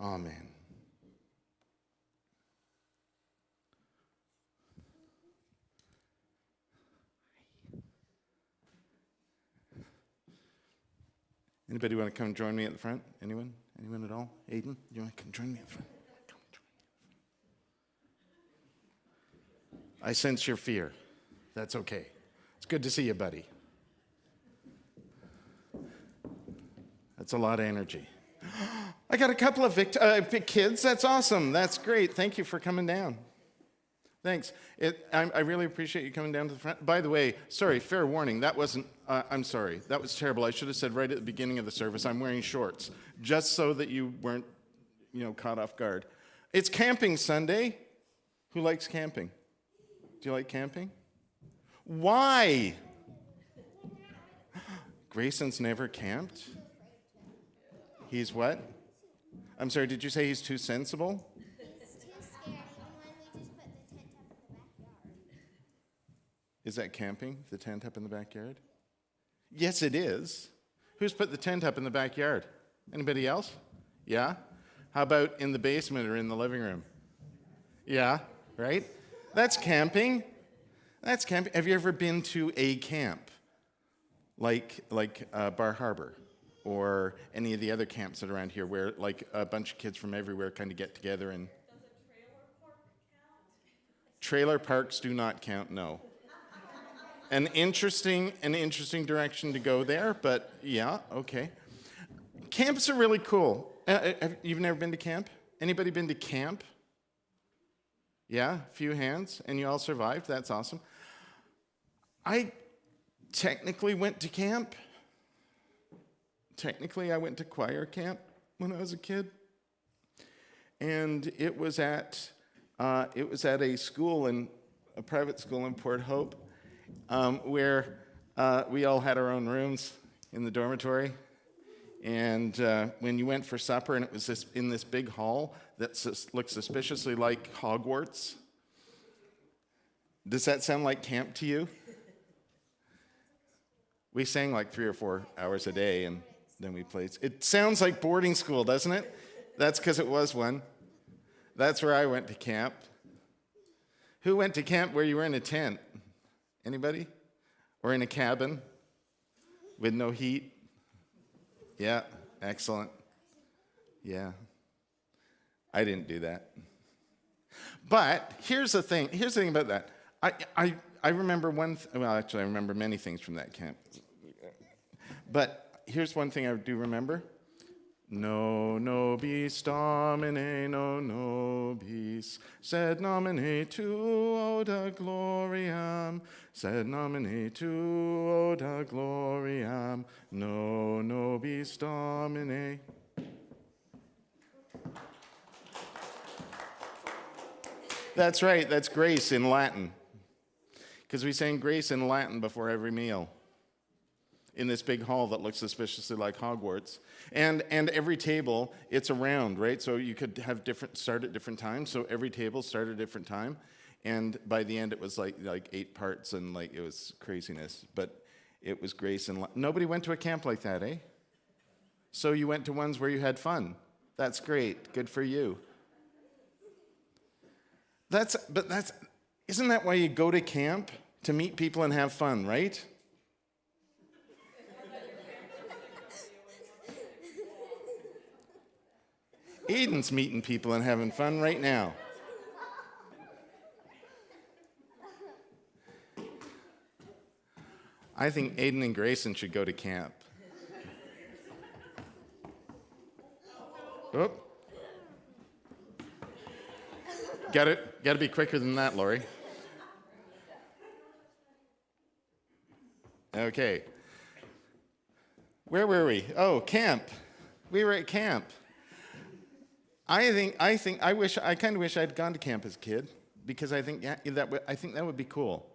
Amen. Anybody want to come join me at the front? Anyone? Anyone at all? Aiden, you want to come join me at the front? Come join me. I sense your fear. That's okay. It's good to see you, buddy. That's a lot of energy. I got a couple of kids. That's awesome. That's great. Thank you for coming down. Thanks. I really appreciate you coming down to the front. By the way, sorry, fair warning. That wasn't, I'm sorry. That was terrible. I should have said right at the beginning of the service, I'm wearing shorts, just so that you weren't, caught off guard. It's Camping Sunday. Who likes camping? Do you like camping? Why? Grayson's never camped? He's what? I'm sorry, did you say he's too sensible? Is that camping, the tent up in the backyard? Yes, it is. Who's put the tent up in the backyard? Anybody else? Yeah? How about in the basement or in the living room? Yeah, right? That's camping. That's camping. Have you ever been to a camp? Like Bar Harbor or any of the other camps that are around here where like a bunch of kids from everywhere kind of get together and... Does a trailer park count? Trailer parks do not count, no. An interesting direction to go there, but yeah, okay. Camps are really cool. You've never been to camp? Anybody been to camp? Yeah, a few hands, and you all survived. That's awesome. I technically went to camp. Technically, I went to choir camp when I was a kid, and it was at a school a private school in Port Hope. Where we all had our own rooms in the dormitory. And when you went for supper, and it was in this big hall that looked suspiciously like Hogwarts. Does that sound like camp to you? We sang like 3 or 4 hours a day, and then we played. It sounds like boarding school, doesn't it? That's because it was one. That's where I went to camp. Who went to camp where you were in a tent? Anybody? Or in a cabin with no heat? Yeah, excellent. Yeah. I didn't do that. But here's the thing about that. I remember I remember many things from that camp. But here's one thing I do remember. No nobis Domine, no nobis, sed nomine tuo da gloriam, sed nomine tuo da gloriam, no nobis Domine. That's right, that's grace in Latin. Because we sang grace in Latin before every meal in this big hall that looks suspiciously like Hogwarts. And every table, it's a round, right? So you could have start at different times. So every table started at a different time. And by the end, it was like 8 parts, and it was craziness. But it was grace and nobody went to a camp like that, eh? So you went to ones where you had fun. That's great. Good for you. Isn't that why you go to camp? To meet people and have fun, right? Aiden's meeting people and having fun right now. I think Aiden and Grayson should go to camp. Oop. Got to be quicker than that, Lori. Okay. Where were we? Oh, camp. We were at camp. I kind of wish I'd gone to camp as a kid, because I think that would be cool.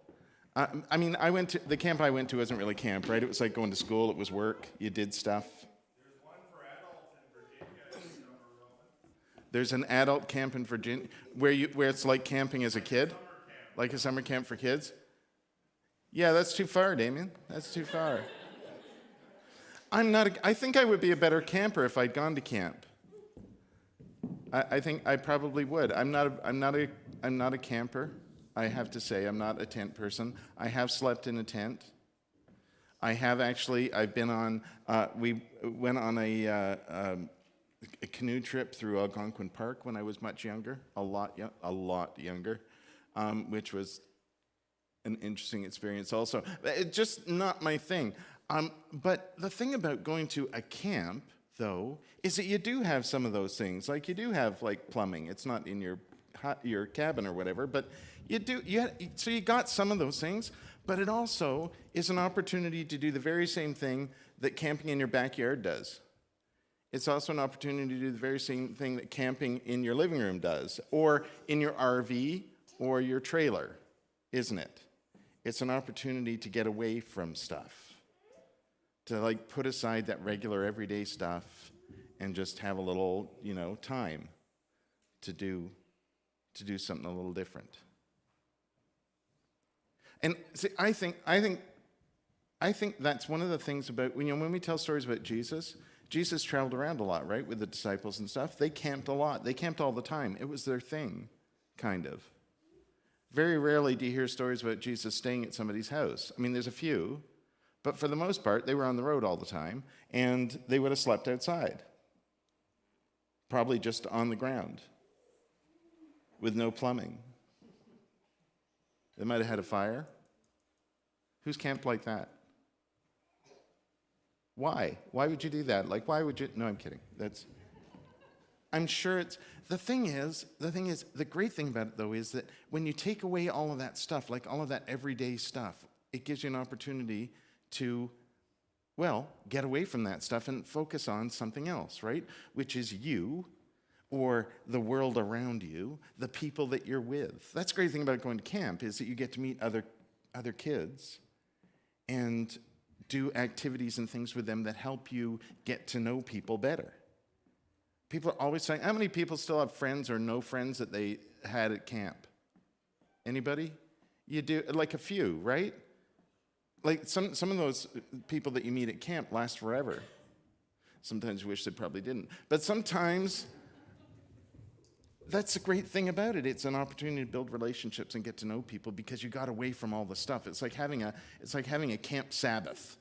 The camp I went to wasn't really camp, right? It was like going to school. It was work. You did stuff. There's one for adults in Virginia. There's an adult camp in Virginia where it's like camping as a kid, like a summer camp for kids. Yeah, that's too far, Damien. That's too far. I think I would be a better camper if I'd gone to camp. I think I probably would. I'm not a camper. I have to say, I'm not a tent person. I have slept in a tent. I have actually. I've been on. We went on a canoe trip through Algonquin Park when I was much younger, a lot younger, which was an interesting experience also. It's just not my thing. But the thing about going to a camp, though, is that you do have some of those things. Like you do have like plumbing. It's not in your cabin or whatever, but you do. So you got some of those things. But it also is an opportunity to do the very same thing that camping in your backyard does. It's also an opportunity to do the very same thing that camping in your living room does, or in your RV or your trailer, isn't it? It's an opportunity to get away from stuff, to like put aside that regular everyday stuff and just have a little, time to do something a little different. And see, I think that's one of the things about when we tell stories about Jesus traveled around a lot, right, with the disciples and stuff. They camped a lot. They camped all the time. It was their thing, kind of. Very rarely do you hear stories about Jesus staying at somebody's house. I mean, there's a few, but for the most part, they were on the road all the time, and they would have slept outside, probably just on the ground, with no plumbing. They might have had a fire. Who's camped like that? Why? Why would you do that? Like, why would you? No, I'm kidding. I'm sure it's, the thing is, the great thing about it, though, is that when you take away all of that stuff, like all of that everyday stuff, it gives you an opportunity to, get away from that stuff and focus on something else, right? Which is you, or the world around you, the people that you're with. That's the great thing about going to camp, is that you get to meet other kids and do activities and things with them that help you get to know people better. People are always saying, how many people still have friends or no friends that they had at camp? Anybody? You do, like a few, right? Like some of those people that you meet at camp last forever. Sometimes you wish they probably didn't. But sometimes, that's the great thing about it. It's an opportunity to build relationships and get to know people because you got away from all the stuff. It's like having a camp Sabbath,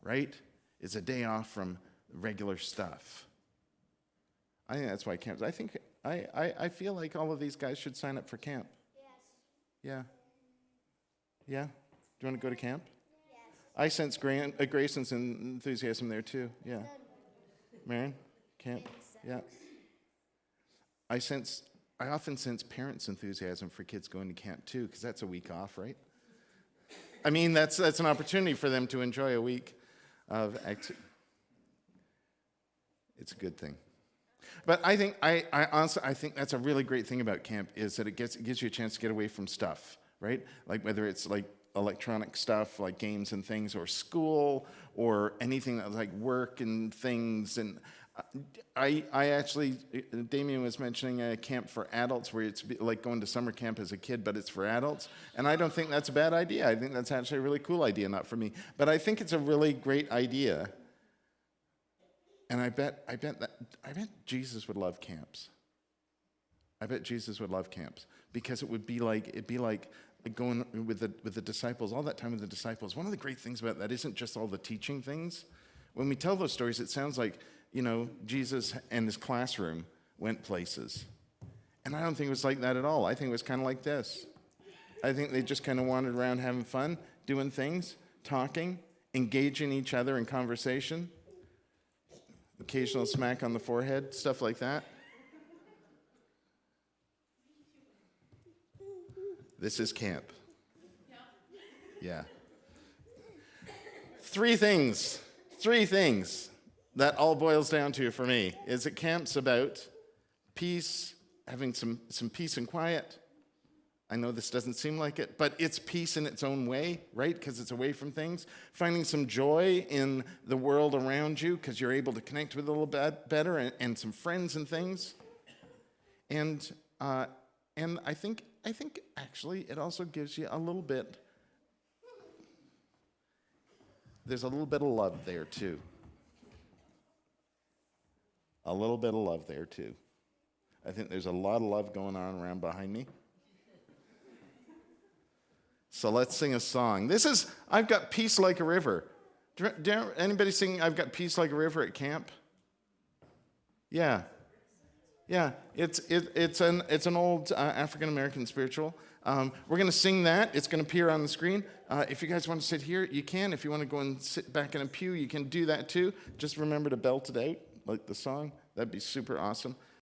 right? It's a day off from regular stuff. I think that's why camps. I feel like all of these guys should sign up for camp. Yes. Yeah. Yeah. Do you want to go to camp? Yes. I sense Grayson's enthusiasm there too. Yeah. Marion, camp. Yeah. I often sense parents' enthusiasm for kids going to camp too, because that's a week off, right? I mean, that's an opportunity for them to enjoy a week of activity. It's a good thing. But I think, I honestly, I think that's a really great thing about camp, is that it gives you a chance to get away from stuff, right? Like whether it's like electronic stuff, like games and things, or school, or anything that's like work and things. And I actually, Damien was mentioning a camp for adults where it's like going to summer camp as a kid, but it's for adults. And I don't think that's a bad idea. I think that's actually a really cool idea, not for me. But I think it's a really great idea. And I bet Jesus would love camps. I bet Jesus would love camps, because it'd be like going with the disciples, all that time with the disciples. One of the great things about that isn't just all the teaching things. When we tell those stories, it sounds like, Jesus and his classroom went places. And I don't think it was like that at all. I think it was kind of like this. I think they just kind of wandered around having fun, doing things, talking, engaging each other in conversation, occasional smack on the forehead, stuff like that. This is camp. Yeah. Three things that all boils down to for me is that camp's about peace, having some peace and quiet. I know this doesn't seem like it, but it's peace in its own way, right? Because it's away from things. Finding some joy in the world around you because you're able to connect with it a little bit better, and some friends and things. And I think actually it also gives you a little bit. There's a little bit of love there too. A little bit of love there too. I think there's a lot of love going on around behind me. So let's sing a song. I've Got Peace Like a River. Anybody sing I've Got Peace Like a River at camp? Yeah. Yeah, it's an old African American spiritual. We're going to sing that. It's going to appear on the screen. If you guys want to sit here, you can. If you want to go and sit back in a pew, you can do that too. Just remember to belt it out like the song. That'd be super awesome.